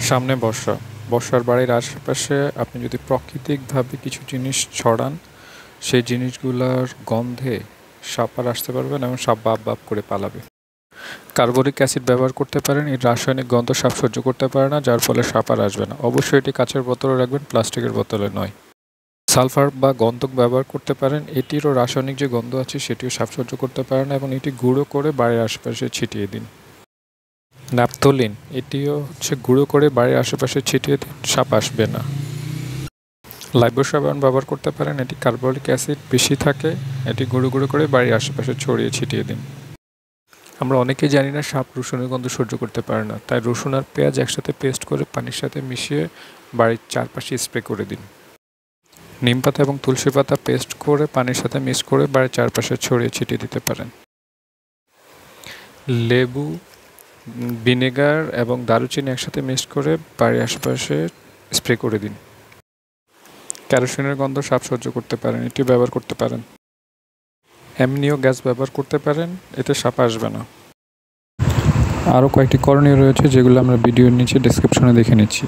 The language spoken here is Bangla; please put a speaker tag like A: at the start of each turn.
A: সামনে বর্ষা। বর্ষার বাড়ির আশেপাশে আপনি যদি প্রাকৃতিকভাবে কিছু জিনিস ছড়ান, সেই জিনিসগুলোর গন্ধে সাপ আর আসতে পারবে না এবং সাপ বাপ বাপ করে পালাবে। কার্বলিক অ্যাসিড ব্যবহার করতে পারেন। এর রাসায়নিক গন্ধ সাপ সহ্য করতে পারে না, যার ফলে সাপ আর আসবে না। অবশ্যই এটি কাঁচের বোতলে রাখবেন, প্লাস্টিকের বোতলে নয়। সালফার বা গন্ধক ব্যবহার করতে পারেন। এটিরও রাসায়নিক যে গন্ধ আছে সেটিও সাপ সহ্য করতে পারে না এবং এটি গুঁড়ো করে বাড়ির আশেপাশে ছিটিয়ে দিন। ন্যাপথলিন, এটিও গুঁড়ো করে বাড়ির আশেপাশে ছিটিয়ে দিন, সাপ আসবে না। লাইবোসাবান ব্যবহার করতে পারেন। এটি কার্বলিক অ্যাসিড বেশি থাকে। এটি গুঁড়ো গুঁড়ো করে বাড়ির আশেপাশে ছড়িয়ে ছিটিয়ে দিন। আমরা অনেকেই জানি না সাপ রসুনের গন্ধ সহ্য করতে পারে না, তাই রসুন আর পেঁয়াজ একসাথে পেস্ট করে পানির সাথে মিশিয়ে বাড়ির চারপাশে স্প্রে করে দিন। নিম পাতা এবং তুলসী পাতা পেস্ট করে পানির সাথে মিক্স করে বাড়ির চারপাশে ছড়িয়ে ছিটিয়ে দিতে পারেন। লেবু, ভিনেগার এবং দারুচিনি একসাথে মিক্স করে বাড়ির আশেপাশে স্প্রে করে দিন। কেরোসিনের গন্ধ সাপ সহ্য করতে পারেন, এটি ব্যবহার করতে পারেন। অ্যামনিও গ্যাস ব্যবহার করতে পারেন, এতে সাপ আসবে না। আরও কয়েকটি করণীয় রয়েছে যেগুলো আমরা ভিডিওর নিচে ডেসক্রিপশনে দেখে নিচ্ছি।